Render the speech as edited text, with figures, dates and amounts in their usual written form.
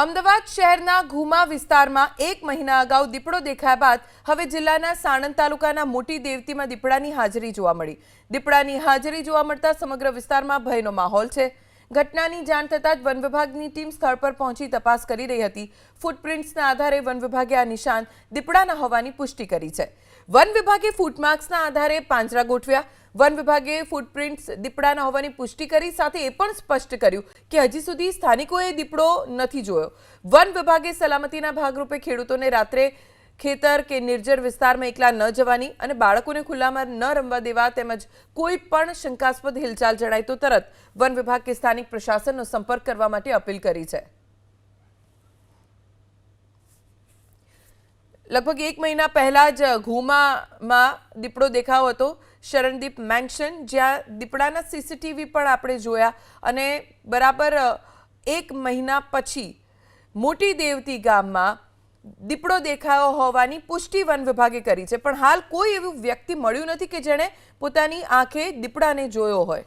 અમદાવાદ શહેરના ઘુમા વિસ્તારમાં 1 મહિના અગાઉ દીપડો દેખાયા બાદ હવે જિલ્લાના સાણંદ તાલુકાના મોટી દેવતીમાં દીપડાની હાજરી જોવા મળી। દીપડાની હાજરી જોવા મળતા સમગ્ર વિસ્તારમાં ભયનો માહોલ છે। ઘટનાની જાણ થતાં જ વન વિભાગની ટીમ સ્થળ પર પહોંચી તપાસ કરી રહી હતી। ફૂટપ્રિન્ટ્સના આધારે વન વિભાગે આ નિશાન દીપડાના હોવાની પુષ્ટિ કરી છે। વન વિભાગે ફૂટમાર્ક્સના આધારે પાંજરા ગોઠવ્યા। वन विभागे फूटप्रिंट्स दीपड़ाना होवानी पुष्टि करी, साथे ए पण स्पष्ट कर्युं के हजी सुधी स्थानिकोए दीपड़ो नथी जोयो। वन विभागे सलामतीना भागरूपे खेडूतोने रात्रे खेतर के निर्जर विस्तारमां एकला न जवानी अने बाळकोने खुल्लामां न रमवा देवा तेमज कोई पण शंकास्पद हिलचाल जणाय तो तरत वन विभाग के स्थानिक प्रशासननो संपर्क करवा माटे अपील करी छे। लगभग 1 महीना पहला ज घूमामां दीपड़ो देखायो हतो। शरणदीप मेंशन ज्यां दीपड़ाना सीसीटीवी पण आपणे जोया अने बराबर 1 महीना पछी मोटी देवती गाममां दीपड़ो देखायो होवानी पुष्टि वन विभागे करी छे, पण हाल कोई एवुं व्यक्ति मळ्युं नथी के जेणे पोतानी आंखे दीपड़ाने जोयो होय।